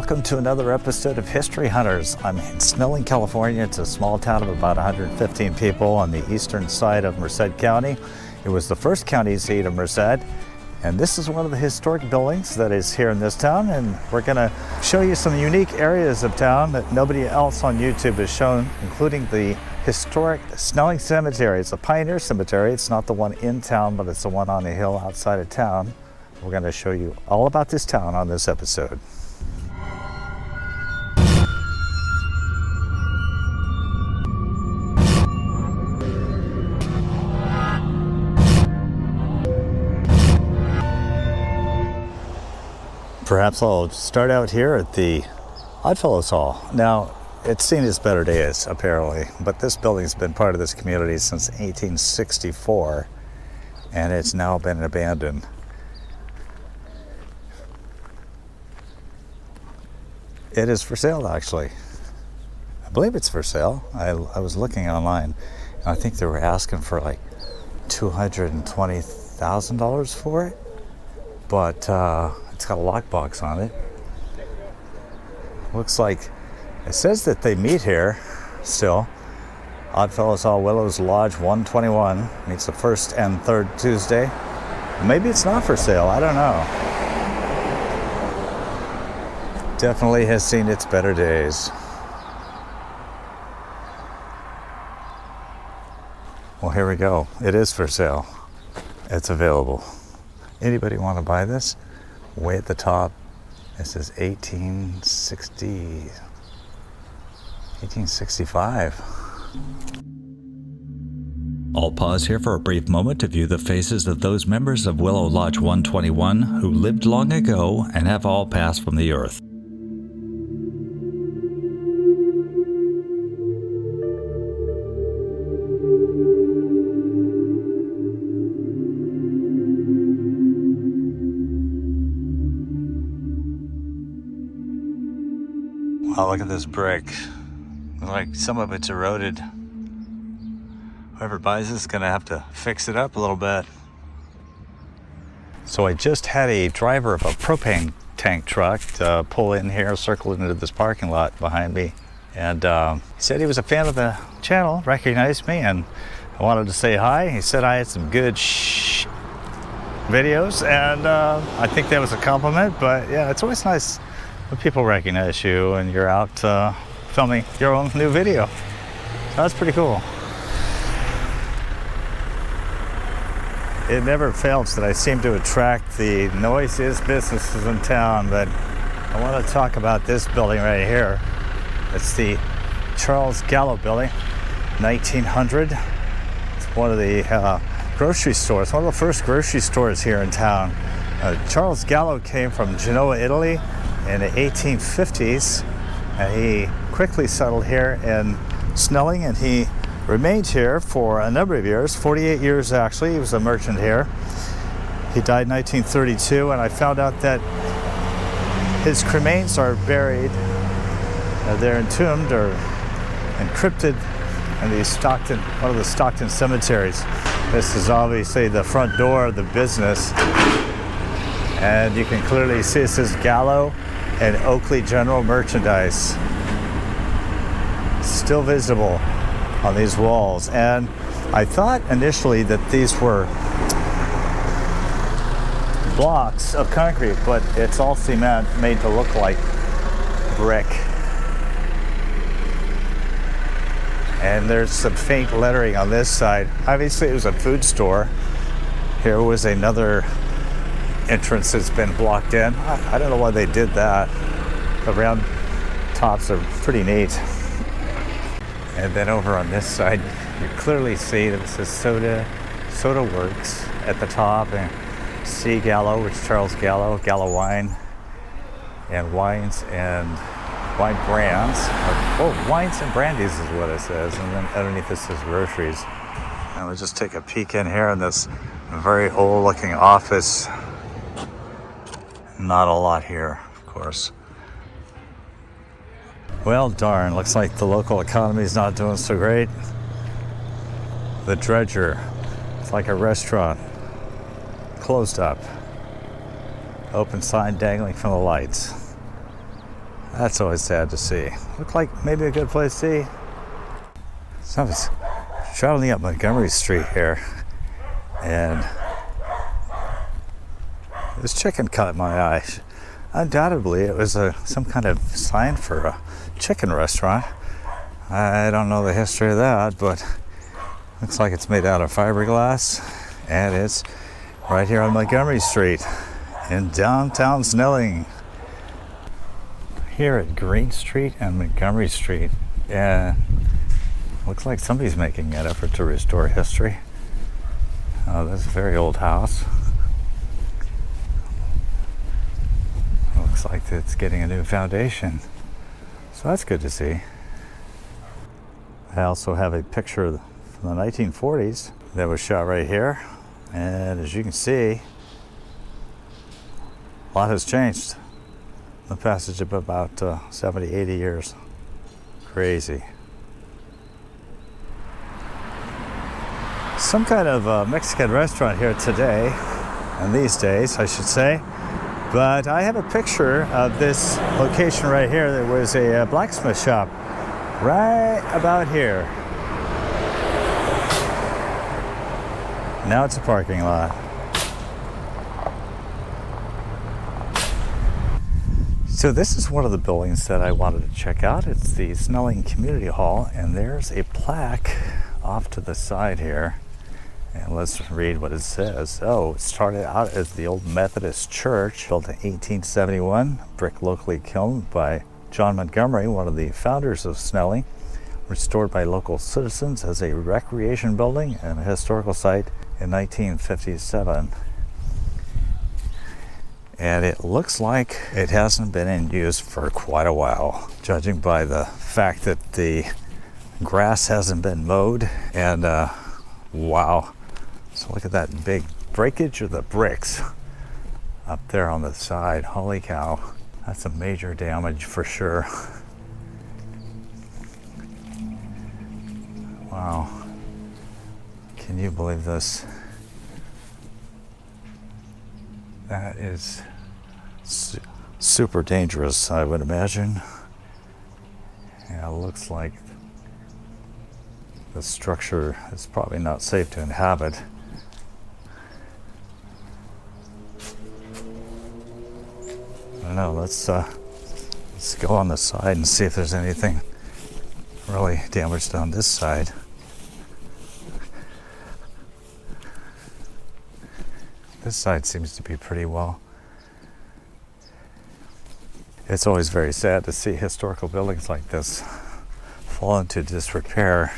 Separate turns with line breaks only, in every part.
Welcome to another episode of History Hunters. I'm in Snelling, California. It's a small town of about 115 people on the eastern side of Merced County. It was the first county seat of Merced, and this is one of the historic buildings that is here in this town, and we're going to show you some unique areas of town that nobody else on YouTube has shown, including the historic Snelling Cemetery. It's a pioneer cemetery. It's not the one in town, but it's the one on a hill outside of town. We're going to show you all about this town on this episode. Perhaps I'll start out here at the Oddfellows Hall. Now, it's seen its better days, apparently, but this building's been part of this community since 1864, and it's now been abandoned. It is for sale, actually. I believe it's for sale. I was looking online, and I think they were asking for like $220,000 for it, but it's got a lockbox on it. Looks like it says that they meet here still. Oddfellows All Willows Lodge 121 meets the first and third Tuesday. Maybe it's not for sale, I don't know. Definitely has seen its better days. Well, here we go. It is for sale. It's available. Anybody want to buy this? Way at the top, it says 1865.
I'll pause here for a brief moment to view the faces of those members of Willow Lodge 121 who lived long ago and have all passed from the earth.
Wow, look at this brick. Like some of it's eroded. Whoever buys this is gonna have to fix it up a little bit. So I just had a driver of a propane tank truck pull in here, circle into this parking lot behind me. And he said he was a fan of the channel, recognized me, and I wanted to say hi. He said I had some good videos, and I think that was a compliment, but yeah, it's always nice when people recognize you and you're out filming your own new video. So that's pretty cool. It never fails that I seem to attract the noisiest businesses in town, but I want to talk about this building right here. It's the Charles Gallo building, 1900. It's one of the grocery stores, one of the first grocery stores here in town. Charles Gallo came from Genoa, Italy in the 1850s, and he quickly settled here in Snelling, and he remained here for a number of years, 48 years actually. He was a merchant here. He died in 1932, and I found out that his cremains are buried, they're entombed or encrypted in the one of the Stockton cemeteries. This is obviously the front door of the business, and you can clearly see it says Gallo and Oakley General Merchandise, still visible on these walls. And I thought initially that these were blocks of concrete, but it's all cement made to look like brick. And there's some faint lettering on this side. Obviously it was a food store. Here was another entrance that's been blocked in. I don't know why they did that. The round tops are pretty neat. And then over on this side, you clearly see that it says Soda Works at the top, and C. Gallo, which is Charles Gallo, Gallo Wine, and Wines and Wine Brands. Oh, Wines and Brandies is what it says, and then underneath this says Groceries. And we'll just take a peek in here in this very old looking office. Not a lot here, of course. Well, darn, looks like the local economy is not doing so great. The Dredger, it's like a restaurant, closed up. Open sign dangling from the lights. That's always sad to see. Looked like maybe a good place to see. So I was traveling up Montgomery Street here, and this chicken caught my eye. Undoubtedly, it was some kind of sign for a chicken restaurant. I don't know the history of that, but looks like it's made out of fiberglass, and it's right here on Montgomery Street in downtown Snelling. Here at Green Street and Montgomery Street, yeah, looks like somebody's making an effort to restore history. This is a very old house. Looks like it's getting a new foundation, so that's good to see. I also have a picture from the 1940s that was shot right here, and as you can see, a lot has changed in the passage of about 70, 80 years. Crazy. Some kind of Mexican restaurant here today, and these days I should say, but I have a picture of this location right here. There was a blacksmith shop right about here. Now it's a parking lot. So this is one of the buildings that I wanted to check out. It's the Snelling Community Hall, and there's a plaque off to the side here. And let's read what it says. Oh, it started out as the old Methodist church, built in 1871, brick locally kilned by John Montgomery, one of the founders of Snelling, restored by local citizens as a recreation building and a historical site in 1957. And it looks like it hasn't been in use for quite a while, judging by the fact that the grass hasn't been mowed. And wow. So look at that big breakage of the bricks up there on the side. Holy cow. That's some major damage for sure. Wow. Can you believe this? That is super dangerous, I would imagine. Yeah, it looks like the structure is probably not safe to inhabit. I don't know, let's go on the side and see if there's anything really damaged on this side. This side seems to be pretty well. It's always very sad to see historical buildings like this fall into disrepair.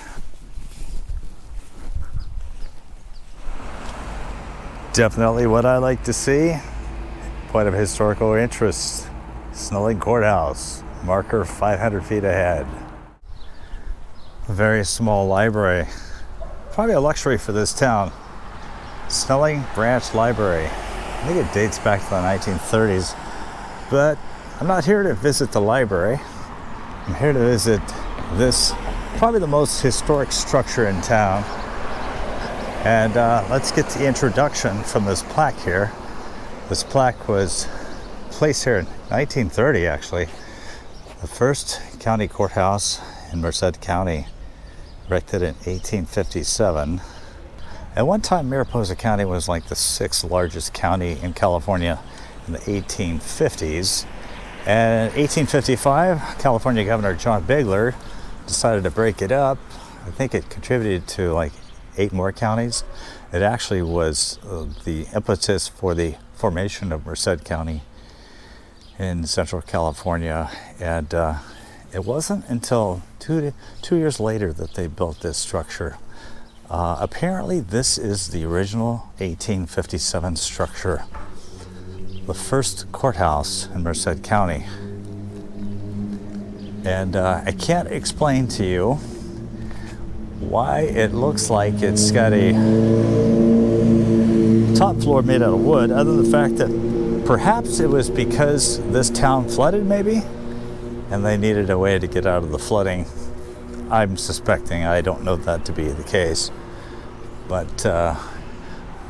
Definitely what I like to see. Point of historical interest. Snelling Courthouse. Marker 500 feet ahead. A very small library. Probably a luxury for this town. Snelling Branch Library. I think it dates back to the 1930s, but I'm not here to visit the library. I'm here to visit this, probably the most historic structure in town. And let's get the introduction from this plaque here. This plaque was placed here in 1930, actually. The first county courthouse in Merced County, erected in 1857. At one time, Mariposa County was like the 6th largest county in California in the 1850s. And in 1855, California Governor John Bigler decided to break it up. I think it contributed to like 8 more counties. It actually was the impetus for the formation of Merced County in Central California. And it wasn't until two years later that they built this structure. Apparently this is the original 1857 structure, the first courthouse in Merced County. And I can't explain to you why it looks like it's got a top floor made out of wood, other than the fact that perhaps it was because this town flooded maybe, and they needed a way to get out of the flooding. I'm suspecting, I don't know that to be the case. But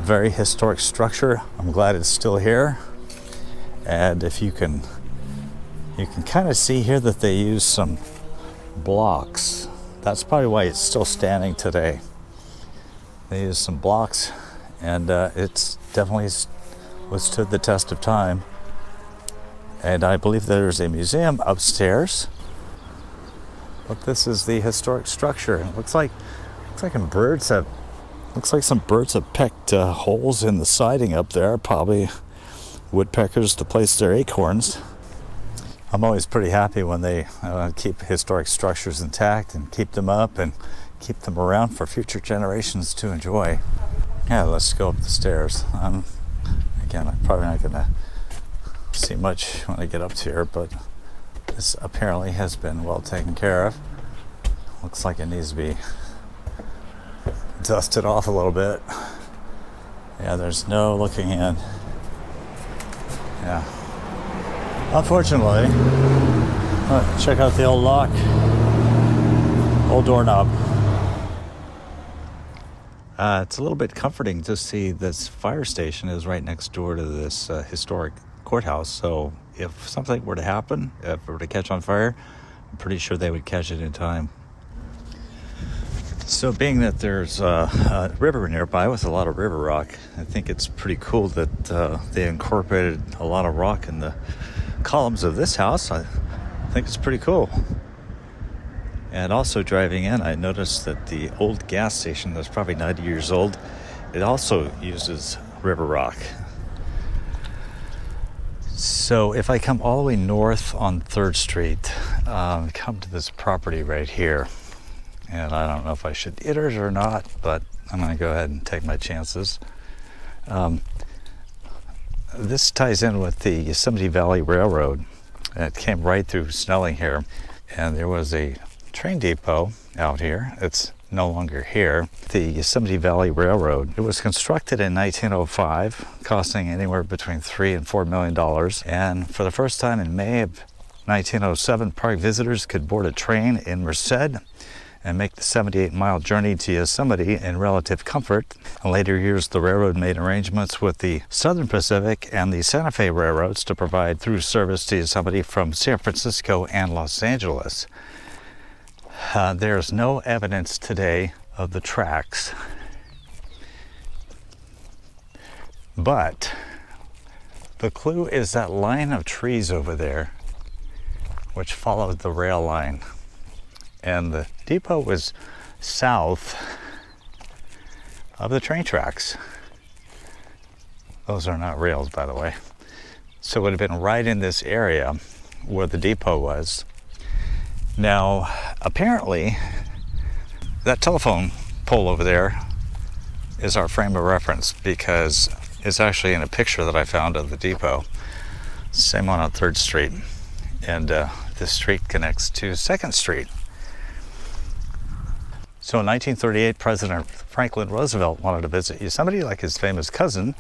very historic structure. I'm glad it's still here. And if you can You can kind of see here that they use some blocks. That's probably why it's still standing today. They use some blocks, and it's definitely withstood the test of time. And I believe there's a museum upstairs. But this is the historic structure. It looks like some birds have pecked holes in the siding up there. Probably woodpeckers to place their acorns. I'm always pretty happy when they keep historic structures intact and keep them up and keep them around for future generations to enjoy. Yeah, let's go up the stairs. Again, I'm probably not going to see much when I get up to here, but this apparently has been well taken care of. Looks like it needs to be dusted off a little bit. Yeah, there's no looking in. Yeah. Unfortunately, check out the old lock, old doorknob. It's a little bit comforting to see this fire station is right next door to this historic courthouse. So if something were to happen, if it were to catch on fire, I'm pretty sure they would catch it in time. So being that there's a river nearby with a lot of river rock, I think it's pretty cool that they incorporated a lot of rock in the columns of this house. I think it's pretty cool. And also driving in, I noticed that the old gas station that's probably 90 years old, it also uses river rock. So if I come all the way north on 3rd Street, come to this property right here. And I don't know if I should hit it or not, but I'm going to go ahead and take my chances. This ties in with the Yosemite Valley Railroad. It came right through Snelling here, and there was a train depot out here. It's no longer here. The Yosemite Valley Railroad. It was constructed in 1905, costing anywhere between $3 and $4 million. And for the first time in May of 1907, park visitors could board a train in Merced and make the 78-mile journey to Yosemite in relative comfort. In later years, the railroad made arrangements with the Southern Pacific and the Santa Fe Railroads to provide through service to Yosemite from San Francisco and Los Angeles. There's no evidence today of the tracks, but the clue is that line of trees over there, which followed the rail line. And the depot was south of the train tracks. Those are not rails, by the way. So it would have been right in this area where the depot was. Now, apparently, that telephone pole over there is our frame of reference because it's actually in a picture that I found of the depot. Same one on 3rd Street. And this street connects to 2nd Street. So in 1938, President Franklin Roosevelt wanted to visit Yosemite like his famous cousin,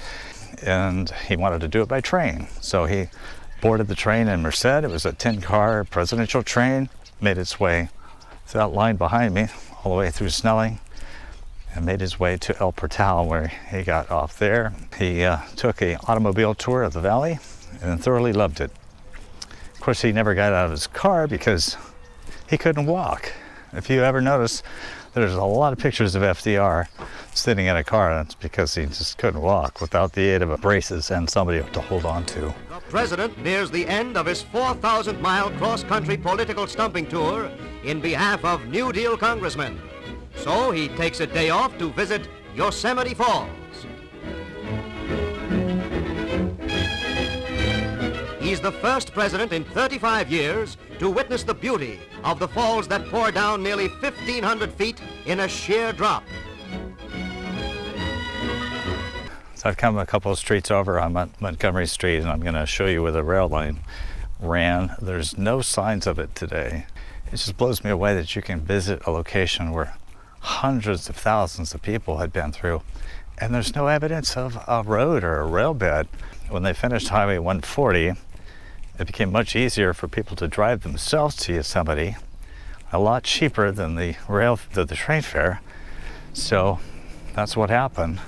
and he wanted to do it by train. So he boarded the train in Merced. It was a 10-car presidential train, made its way through that line behind me, all the way through Snelling, and made his way to El Portal, where he got off there. He took an automobile tour of the valley and thoroughly loved it. Of course, he never got out of his car because he couldn't walk. If you ever notice, there's a lot of pictures of FDR sitting in a car. That's because he just couldn't walk without the aid of braces and somebody to hold on to.
The president nears the end of his 4,000-mile cross-country political stumping tour in behalf of New Deal congressmen. So he takes a day off to visit Yosemite Falls. He's the first president in 35 years to witness the beauty of the falls that pour down nearly 1,500 feet in a sheer drop.
So I've come a couple of streets over on Montgomery Street, and I'm going to show you where the rail line ran. There's no signs of it today. It just blows me away that you can visit a location where hundreds of thousands of people had been through, and there's no evidence of a road or a rail bed. When they finished Highway 140, it became much easier for people to drive themselves to Yosemite, a lot cheaper than the train fare. So that's what happened.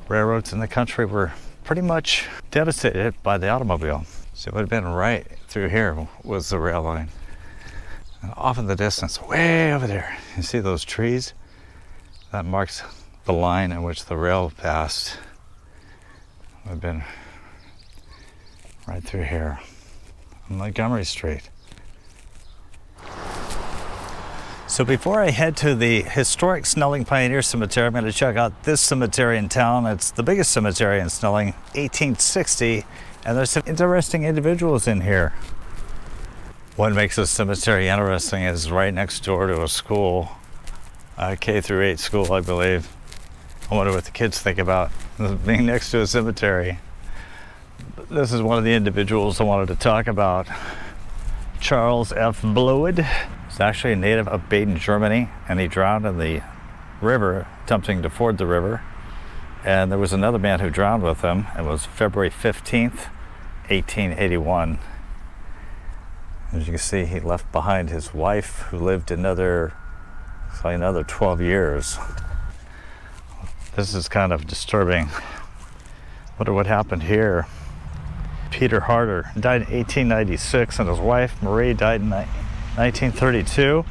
Railroads in the country were pretty much devastated by the automobile. So it would have been right through here was the rail line. And off in the distance, way over there, you see those trees? That marks the line in which the rail passed. It would have been right through here on Montgomery Street. So before I head to the historic Snelling Pioneer Cemetery, I'm going to check out this cemetery in town. It's the biggest cemetery in Snelling, 1860, and there's some interesting individuals in here. What makes this cemetery interesting is right next door to a school, K through 8 school, I believe. I wonder what the kids think about being next to a cemetery. This is one of the individuals I wanted to talk about. Charles F. Bludworth. He's actually a native of Baden, Germany, and he drowned in the river attempting to ford the river. And there was another man who drowned with him. It was February 15th, 1881. As you can see, he left behind his wife, who lived another 12 years. This is kind of disturbing. Wonder what happened here. Peter Harder died in 1896, and his wife, Marie, died in 1932.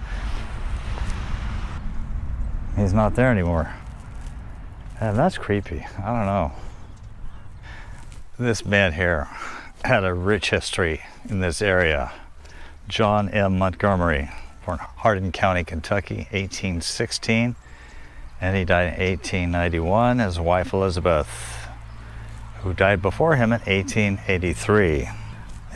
He's not there anymore. And that's creepy. I don't know. This man here had a rich history in this area. John M. Montgomery, born Hardin County, Kentucky, 1816, and he died in 1891. His wife Elizabeth, who died before him in 1883.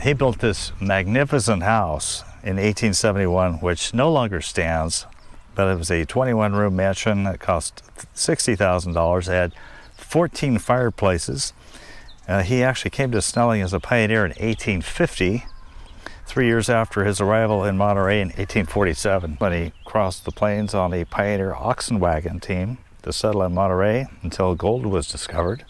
He built this magnificent house in 1871, which no longer stands, but it was a 21-room mansion that cost $60,000. It had 14 fireplaces. He actually came to Snelling as a pioneer in 1850, 3 years after his arrival in Monterey in 1847, when he crossed the plains on a pioneer oxen wagon team to settle in Monterey until gold was discovered.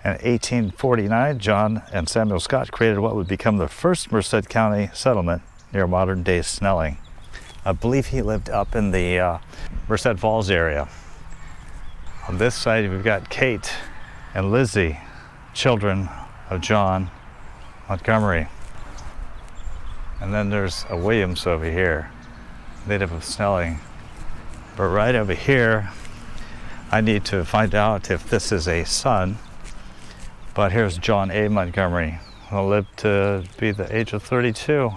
In 1849, John and Samuel Scott created what would become the first Merced County settlement near modern-day Snelling. I believe he lived up in the Merced Falls area. On this side, we've got Kate and Lizzie, children of John Montgomery. And then there's a Williams over here, native of Snelling. But right over here, I need to find out if this is a son. But here's John A. Montgomery, who lived to be the age of 32.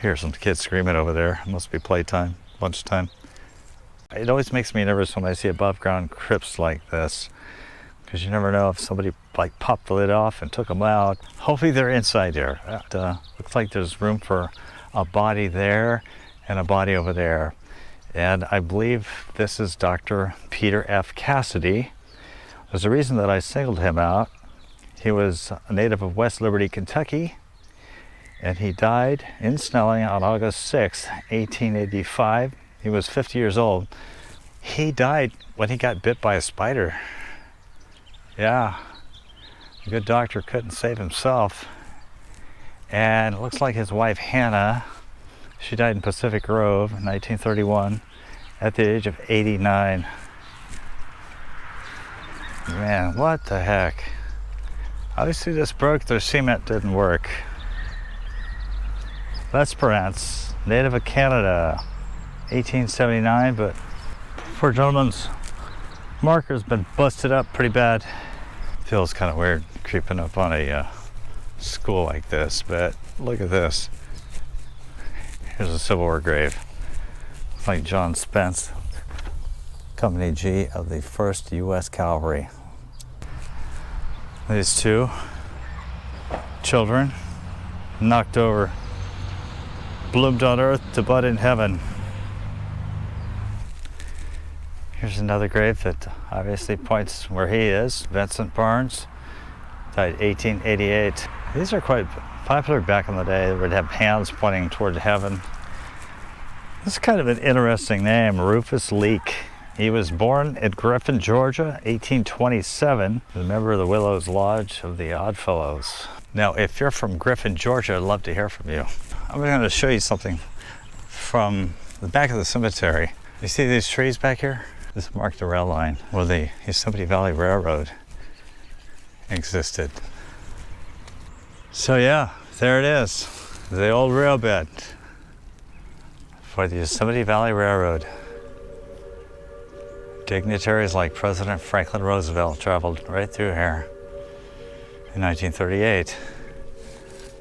Here's some kids screaming over there. It must be playtime, lunchtime. It always makes me nervous when I see above ground crypts like this, because you never know if somebody popped the lid off and took them out. Hopefully they're inside there. Looks like there's room for a body there and a body over there. And I believe this is Dr. Peter F. Cassidy. There's a reason that I singled him out. He was a native of West Liberty, Kentucky, and he died in Snelling on August 6, 1885. He was 50 years old. He died when he got bit by a spider. Yeah, a good doctor couldn't save himself. And it looks like his wife, Hannah, she died in Pacific Grove in 1931 at the age of 89. Man, what the heck? Obviously this broke, their cement didn't work. Lesperance, native of Canada, 1879, but poor gentleman's marker's been busted up pretty bad. Feels kind of weird creeping up on a school like this, but look at this. Here's a Civil War grave. It's like John Spence, Company G of the 1st U.S. Cavalry. These two children knocked over, bloomed on earth to bud in heaven. Here's another grave that obviously points where he is. Vincent Barnes, died 1888. These are quite popular back in the day. They would have hands pointing toward heaven. This is kind of an interesting name, Rufus Leake. He was born in Griffin, Georgia, 1827, a member of the Willows Lodge of the Oddfellows. Now, if you're from Griffin, Georgia, I'd love to hear from you. I'm going to show you something from the back of the cemetery. You see these trees back here? This marked the rail line, or the Yosemite Valley Railroad. existed. So yeah, there it is, the old rail bed for the Yosemite Valley Railroad. Dignitaries like President Franklin Roosevelt traveled right through here in 1938.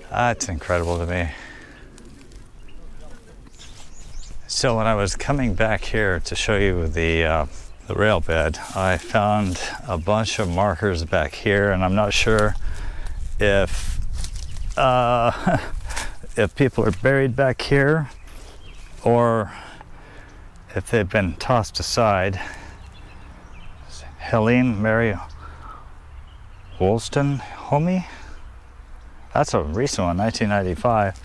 That's incredible to me. So when I was coming back here to show you the rail bed, I found a bunch of markers back here, and I'm not sure if if people are buried back here or if they've been tossed aside. Helene Mary Woolston Homie. That's a recent one, 1995.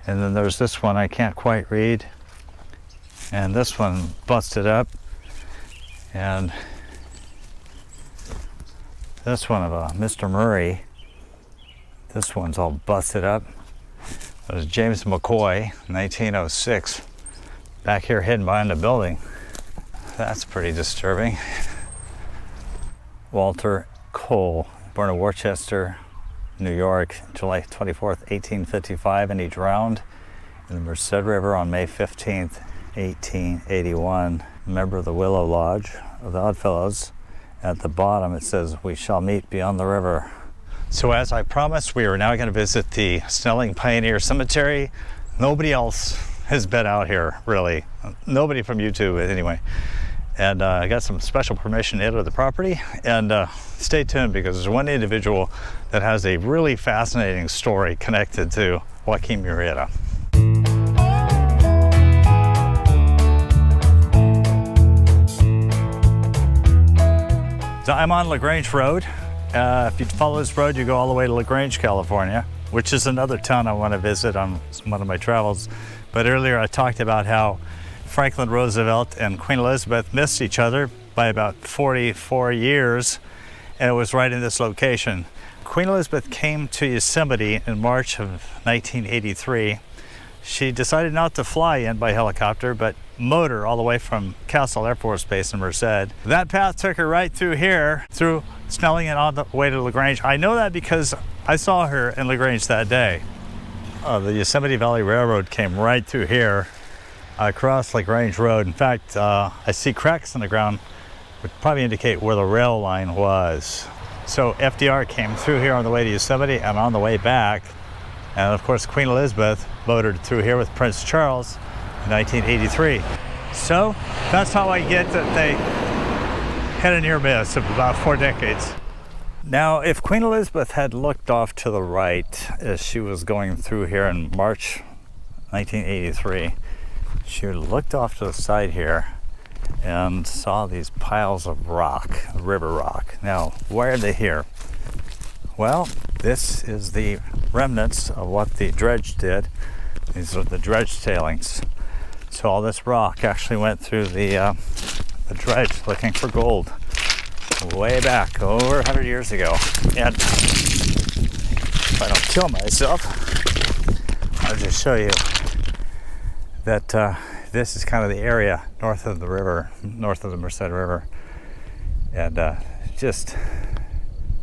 And then there's this one I can't quite read. And this one busted up. And this one of Mr. Murray. This one's all busted up. There's James McCoy, 1906. Back here hidden behind a building. That's pretty disturbing. Walter Cole, born in Worcester, New York, July 24th, 1855, and he drowned in the Merced River on May 15th, 1881. Member of the Willow Lodge of the Oddfellows. At the bottom it says, "We shall meet beyond the river." So as I promised, we are now going to visit the Snelling Pioneer Cemetery. Nobody else has been out here, really. Nobody from YouTube, anyway. And I got some special permission to enter the property. And stay tuned, because there's one individual that has a really fascinating story connected to Joaquin Murrieta. So I'm on LaGrange Road. If you follow this road, you go all the way to LaGrange, California, which is another town I want to visit on one of my travels. But earlier I talked about how Franklin Roosevelt and Queen Elizabeth missed each other by about 44 years, and it was right in this location. Queen Elizabeth came to Yosemite in March of 1983. She decided not to fly in by helicopter, but motor all the way from Castle Air Force Base in Merced. That path took her right through here, through Snelling and on the way to LaGrange. I know that because I saw her in LaGrange that day. The Yosemite Valley Railroad came right through here, across LaGrange Road. In fact, I see cracks in the ground, which probably indicate where the rail line was. So FDR came through here on the way to Yosemite and on the way back. And of course, Queen Elizabeth motored through here with Prince Charles in 1983. So that's how I get that they had a near miss of about 4 decades. Now, if Queen Elizabeth had looked off to the right as she was going through here in March 1983, she looked off to the side here and saw these piles of rock, river rock. Now, why are they here? Well, this is the remnants of what the dredge did. These are the dredge tailings. So all this rock actually went through the dredge looking for gold way back, over 100 years ago. And if I don't kill myself, I'll just show you that this is kind of the area north of the river, north of the Merced River. And just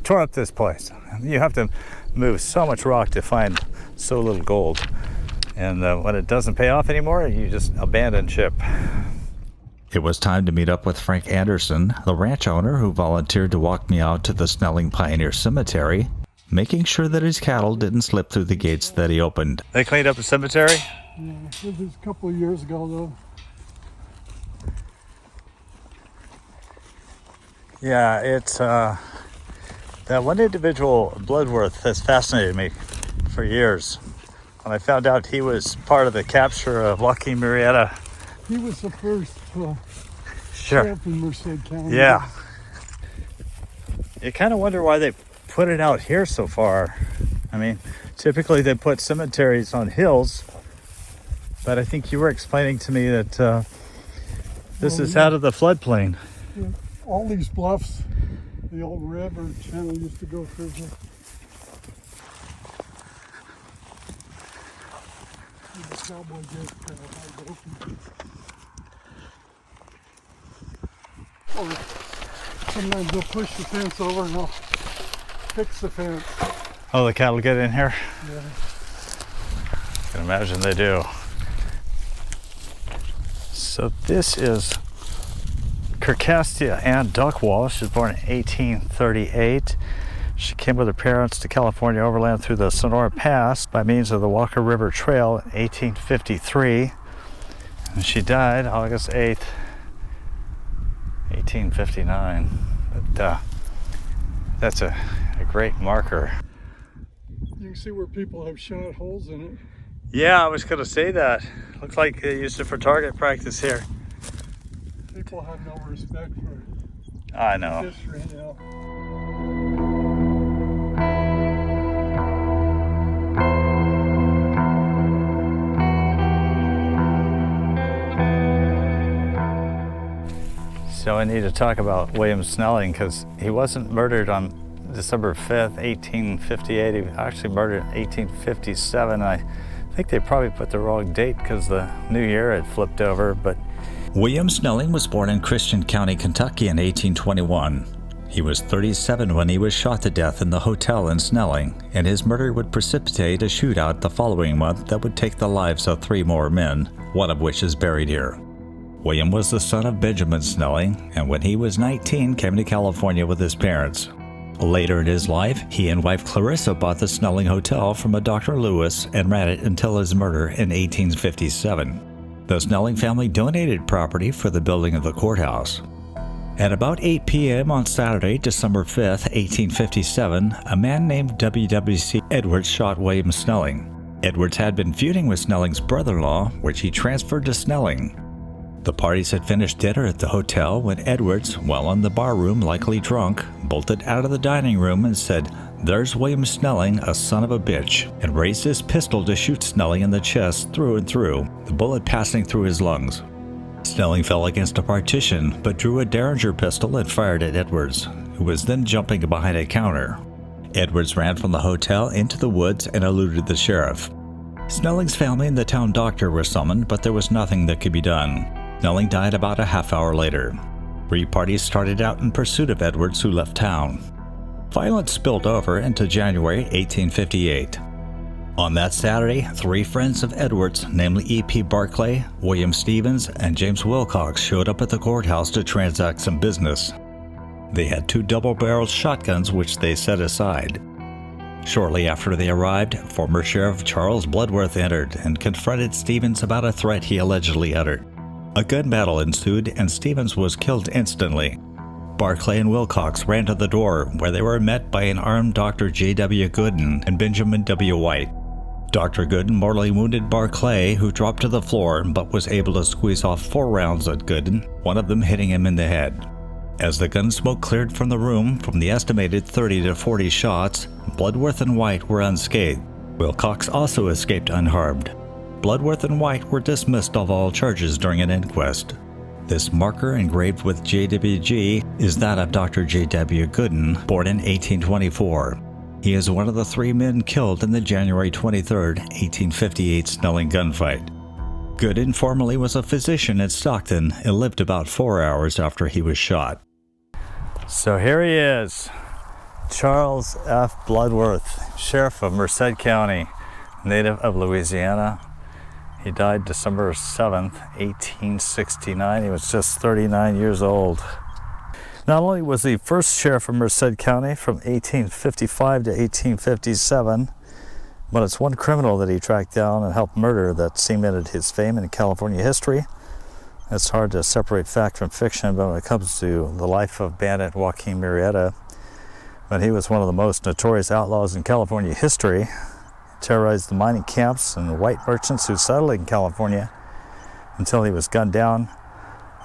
tore up this place. You have to move so much rock to find so little gold. And when it doesn't pay off anymore, you just abandon ship.
It was time to meet up with Frank Anderson, the ranch owner who volunteered to walk me out to the Snelling Pioneer Cemetery, making sure that his cattle didn't slip through the gates that he opened.
They cleaned up the cemetery?
Yeah, it was a couple of years ago, though.
Yeah, it's that one individual, Bludworth, has fascinated me for years. When I found out he was part of the capture of Joaquin Murrieta.
He was the first
Sure.
sheriff in Merced County.
Yeah. You kind of wonder why they put it out here so far. I mean, typically they put cemeteries on hills, but I think you were explaining to me that this is out of the floodplain.
Yeah. All these bluffs, the old river channel used to go through here. The cowboy gate wide open. Or sometimes they'll push the fence over and I'll fix the fence.
Oh, the cattle get in here?
Yeah.
I can imagine they do. So this is Circassia Ann Duckwall. She was born in 1838. She came with her parents to California overland through the Sonora Pass by means of the Walker River Trail in 1853. And she died August 8th, 1859. But that's a great marker.
You can see where people have shot holes in it.
Yeah, I was going to say that. Looks like they used it for target practice here.
People have no respect for
I know.
history now.
So I need to talk about William Snelling because he wasn't murdered on December 5th, 1858. He was actually murdered in 1857. I think they probably put the wrong date because the new year had flipped over, but
William Snelling was born in Christian County, Kentucky in 1821. He was 37 when he was shot to death in the hotel in Snelling, and his murder would precipitate a shootout the following month that would take the lives of 3 more men, one of which is buried here. William was the son of Benjamin Snelling, and when he was 19 came to California with his parents. Later in his life, he and wife Clarissa bought the Snelling Hotel from a Dr. Lewis and ran it until his murder in 1857. The Snelling family donated property for the building of the courthouse. At about 8 p.m. on Saturday, December 5th, 1857, a man named W.W.C. Edwards shot William Snelling. Edwards had been feuding with Snelling's brother-in-law, which he transferred to Snelling. The parties had finished dinner at the hotel when Edwards, while in the bar room likely drunk, bolted out of the dining room and said, "There's William Snelling, a son of a bitch," and raised his pistol to shoot Snelling in the chest through and through, the bullet passing through his lungs. Snelling fell against a partition, but drew a Derringer pistol and fired at Edwards, who was then jumping behind a counter. Edwards ran from the hotel into the woods and eluded the sheriff. Snelling's family and the town doctor were summoned, but there was nothing that could be done. Snelling died about a half hour later. 3 parties started out in pursuit of Edwards, who left town. Violence spilled over into January 1858. On that Saturday, 3 friends of Edwards, namely E.P. Barclay, William Stevens, and James Wilcox, showed up at the courthouse to transact some business. They had 2 double-barreled shotguns which they set aside. Shortly after they arrived, former Sheriff Charles Bludworth entered and confronted Stevens about a threat he allegedly uttered. A gun battle ensued and Stevens was killed instantly. Barclay and Wilcox ran to the door, where they were met by an armed Dr. J.W. Gooden and Benjamin W. White. Dr. Gooden mortally wounded Barclay, who dropped to the floor but was able to squeeze off 4 rounds at Gooden, one of them hitting him in the head. As the gun smoke cleared from the room from the estimated 30 to 40 shots, Bludworth and White were unscathed. Wilcox also escaped unharmed. Bludworth and White were dismissed of all charges during an inquest. This marker engraved with JWG is that of Dr. J.W. Gooden, born in 1824. He is one of the 3 men killed in the January 23, 1858 Snelling gunfight. Gooden formerly was a physician at Stockton and lived about 4 hours after he was shot.
So here he is, Charles F. Bludworth, Sheriff of Merced County, native of Louisiana. He died December 7th, 1869. He was just 39 years old. Not only was he first sheriff of Merced County from 1855 to 1857, but it's one criminal that he tracked down and helped murder that cemented his fame in California history. It's hard to separate fact from fiction, but when it comes to the life of bandit Joaquin Murrieta, when he was one of the most notorious outlaws in California history, terrorized the mining camps and white merchants who settled in California until he was gunned down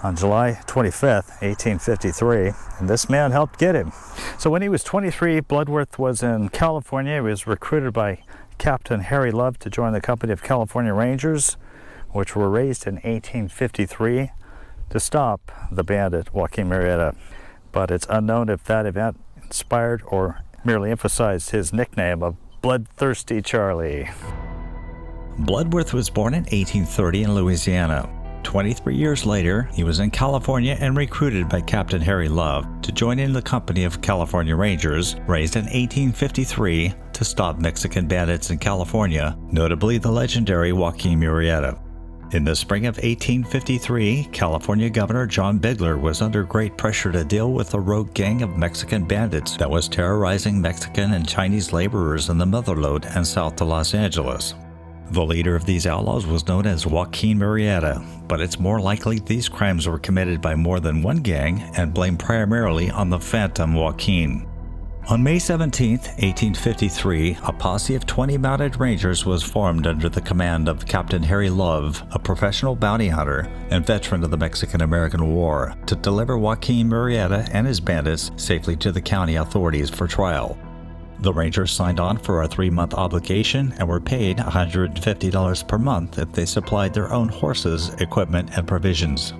on July 25th, 1853, and this man helped get him. So when he was 23, Bludworth was in California. He was recruited by Captain Harry Love to join the company of California Rangers, which were raised in 1853 to stop the bandit Joaquin Murrieta. But it's unknown if that event inspired or merely emphasized his nickname of Bloodthirsty Charlie.
Bludworth was born in 1830 in Louisiana. 23 years later, he was in California and recruited by Captain Harry Love to join in the company of California Rangers, raised in 1853 to stop Mexican bandits in California, notably the legendary Joaquin Murrieta. In the spring of 1853, California Governor John Bigler was under great pressure to deal with a rogue gang of Mexican bandits that was terrorizing Mexican and Chinese laborers in the Motherlode and south to Los Angeles. The leader of these outlaws was known as Joaquin Murrieta, but it's more likely these crimes were committed by more than one gang and blamed primarily on the phantom Joaquin. On May 17, 1853, a posse of 20 mounted rangers was formed under the command of Captain Harry Love, a professional bounty hunter and veteran of the Mexican-American War, to deliver Joaquin Murrieta and his bandits safely to the county authorities for trial. The Rangers signed on for a 3-month obligation and were paid $150 per month if they supplied their own horses, equipment, and provisions.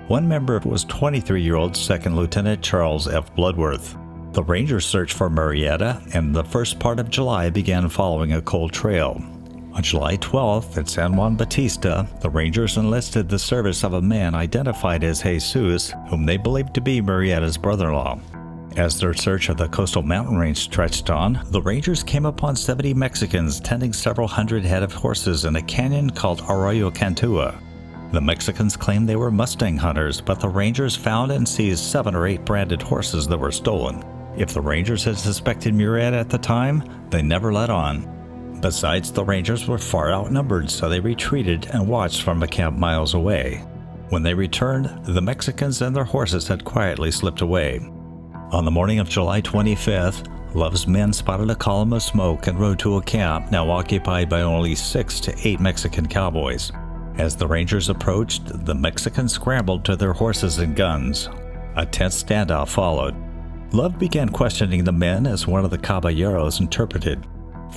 One member was 23-year-old Second Lieutenant Charles F. Bludworth. The Rangers searched for Murrieta, and the first part of July began following a cold trail. On July 12th, at San Juan Bautista, the Rangers enlisted the service of a man identified as Jesus, whom they believed to be Murrieta's brother-in-law. As their search of the coastal mountain range stretched on, the Rangers came upon 70 Mexicans tending several hundred head of horses in a canyon called Arroyo Cantua. The Mexicans claimed they were Mustang hunters, but the Rangers found and seized 7 or 8 branded horses that were stolen. If the Rangers had suspected Murrieta at the time, they never let on. Besides, the Rangers were far outnumbered, so they retreated and watched from a camp miles away. When they returned, the Mexicans and their horses had quietly slipped away. On the morning of July 25th, Love's men spotted a column of smoke and rode to a camp now occupied by only 6 to 8 Mexican cowboys. As the Rangers approached, the Mexicans scrambled to their horses and guns. A tense standoff followed. Love began questioning the men as one of the caballeros interpreted.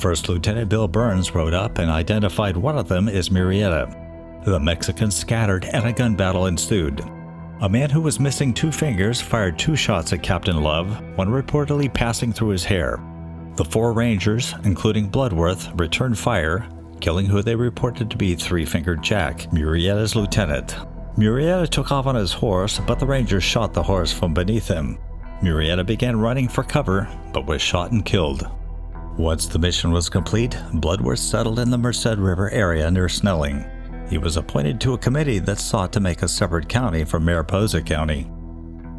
First Lieutenant Bill Burns rode up and identified one of them as Murrieta. The Mexicans scattered and a gun battle ensued. A man who was missing 2 fingers fired 2 shots at Captain Love, one reportedly passing through his hair. The 4 Rangers, including Bludworth, returned fire, killing who they reported to be Three-Fingered Jack, Murrieta's lieutenant. Murrieta took off on his horse, but the Rangers shot the horse from beneath him. Murrieta began running for cover, but was shot and killed. Once the mission was complete, Bludworth settled in the Merced River area near Snelling. He was appointed to a committee that sought to make a separate county from Mariposa County.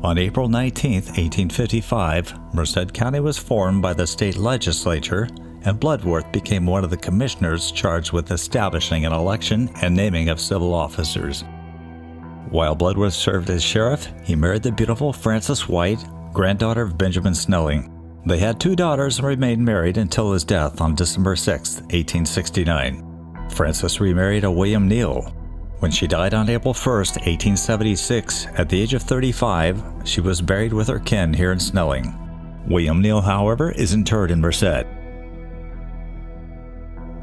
On April 19, 1855, Merced County was formed by the state legislature, and Bludworth became one of the commissioners charged with establishing an election and naming of civil officers. While Bludworth served as sheriff, he married the beautiful Frances White, granddaughter of Benjamin Snelling. They had 2 daughters and remained married until his death on December 6, 1869. Frances remarried a William Neal. When she died on April 1, 1876, at the age of 35, she was buried with her kin here in Snelling. William Neal, however, is interred in Merced.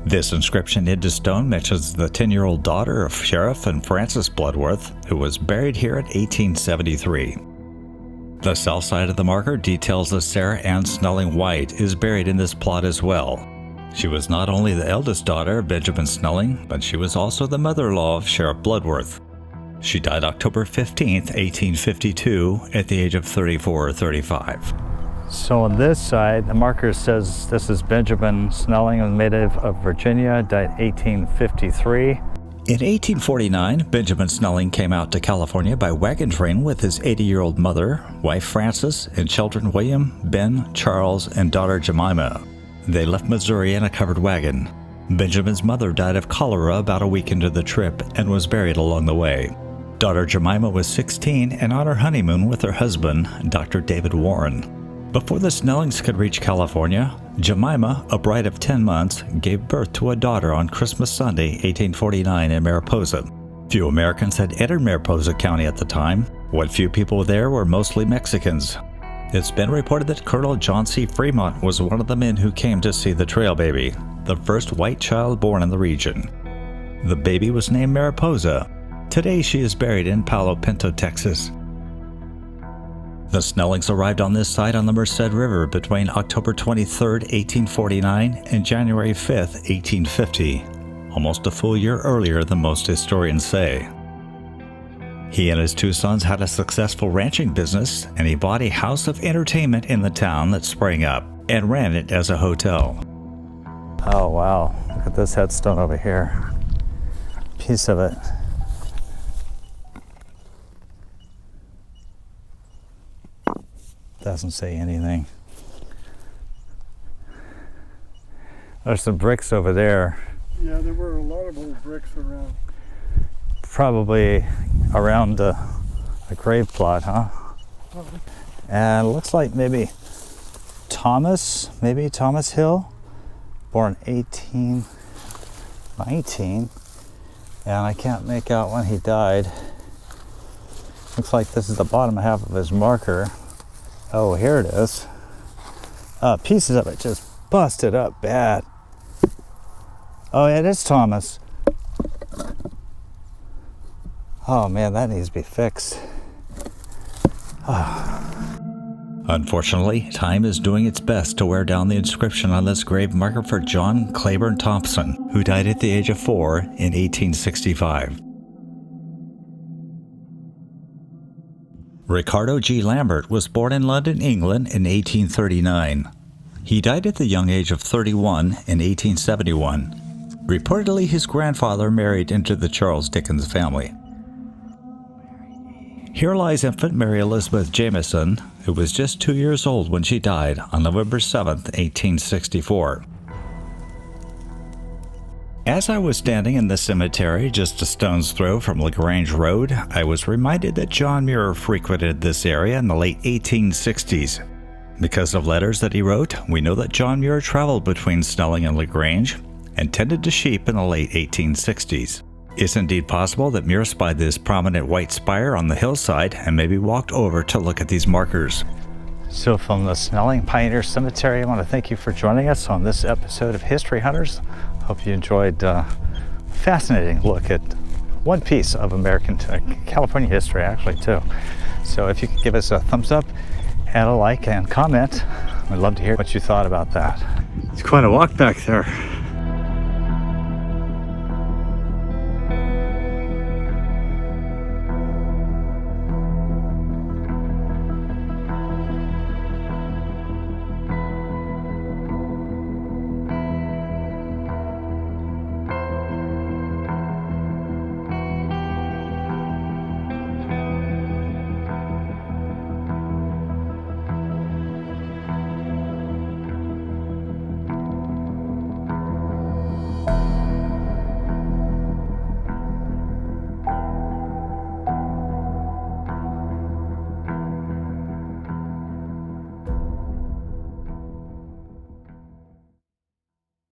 This inscription into stone mentions the 10-year-old daughter of Sheriff and Francis Bludworth, who was buried here in 1873. The south side of the marker details that Sarah Ann Snelling White is buried in this plot as well. She was not only the eldest daughter of Benjamin Snelling, but she was also the mother-in-law of Sheriff Bludworth. She died October 15, 1852, at the age of 34 or 35.
So on this side, the marker says this is Benjamin Snelling, a native of Virginia, died 1853.
In 1849, Benjamin Snelling came out to California by wagon train with his 80-year-old mother, wife Frances, and children William, Ben, Charles, and daughter Jemima. They left Missouri in a covered wagon. Benjamin's mother died of cholera about a week into the trip and was buried along the way. Daughter Jemima was 16 and on her honeymoon with her husband, Dr. David Warren. Before the Snellings could reach California, Jemima, a bride of 10 months, gave birth to a daughter on Christmas Sunday, 1849 in Mariposa. Few Americans had entered Mariposa County at the time. What few people there were mostly Mexicans. It's been reported that Colonel John C. Fremont was one of the men who came to see the trail baby, the first white child born in the region. The baby was named Mariposa. Today she is buried in Palo Pinto, Texas. The Snellings arrived on this site on the Merced River between October 23, 1849 and January 5, 1850, almost a full year earlier than most historians say. He and his two sons had a successful ranching business, and he bought a house of entertainment in the town that sprang up and ran it as a hotel.
Oh wow, look at this headstone over here. Piece of it. Doesn't say anything. There's some bricks over there.
Yeah, there were a lot of old bricks around.
Probably around a grave plot, huh? And it looks like maybe Thomas Hill, born 1819, and I can't make out when he died. Looks like this is the bottom half of his marker. Oh, here it is. Pieces of it just busted up bad. Oh, yeah, it is Thomas. Oh man, that needs to be fixed.
Unfortunately, time is doing its best to wear down the inscription on this grave marker for John Claiborne Thompson, who died at the age of 4 in 1865. Ricardo G. Lambert was born in London, England in 1839. He died at the young age of 31 in 1871. Reportedly, his grandfather married into the Charles Dickens family. Here lies infant Mary Elizabeth Jameson, who was just 2 years old when she died on November 7, 1864. As I was standing in the cemetery just a stone's throw from LaGrange Road, I was reminded that John Muir frequented this area in the late 1860s. Because of letters that he wrote, we know that John Muir traveled between Snelling and LaGrange and tended to sheep in the late 1860s. It's indeed possible that Muir spied this prominent white spire on the hillside and maybe walked over to look at these markers.
So from the Snelling Pioneer Cemetery, I want to thank you for joining us on this episode of History Hunters. Hope you enjoyed a fascinating look at one piece of California history, actually, too. So if you could give us a thumbs up and a like and comment, we'd love to hear what you thought about that. It's quite a walk back there.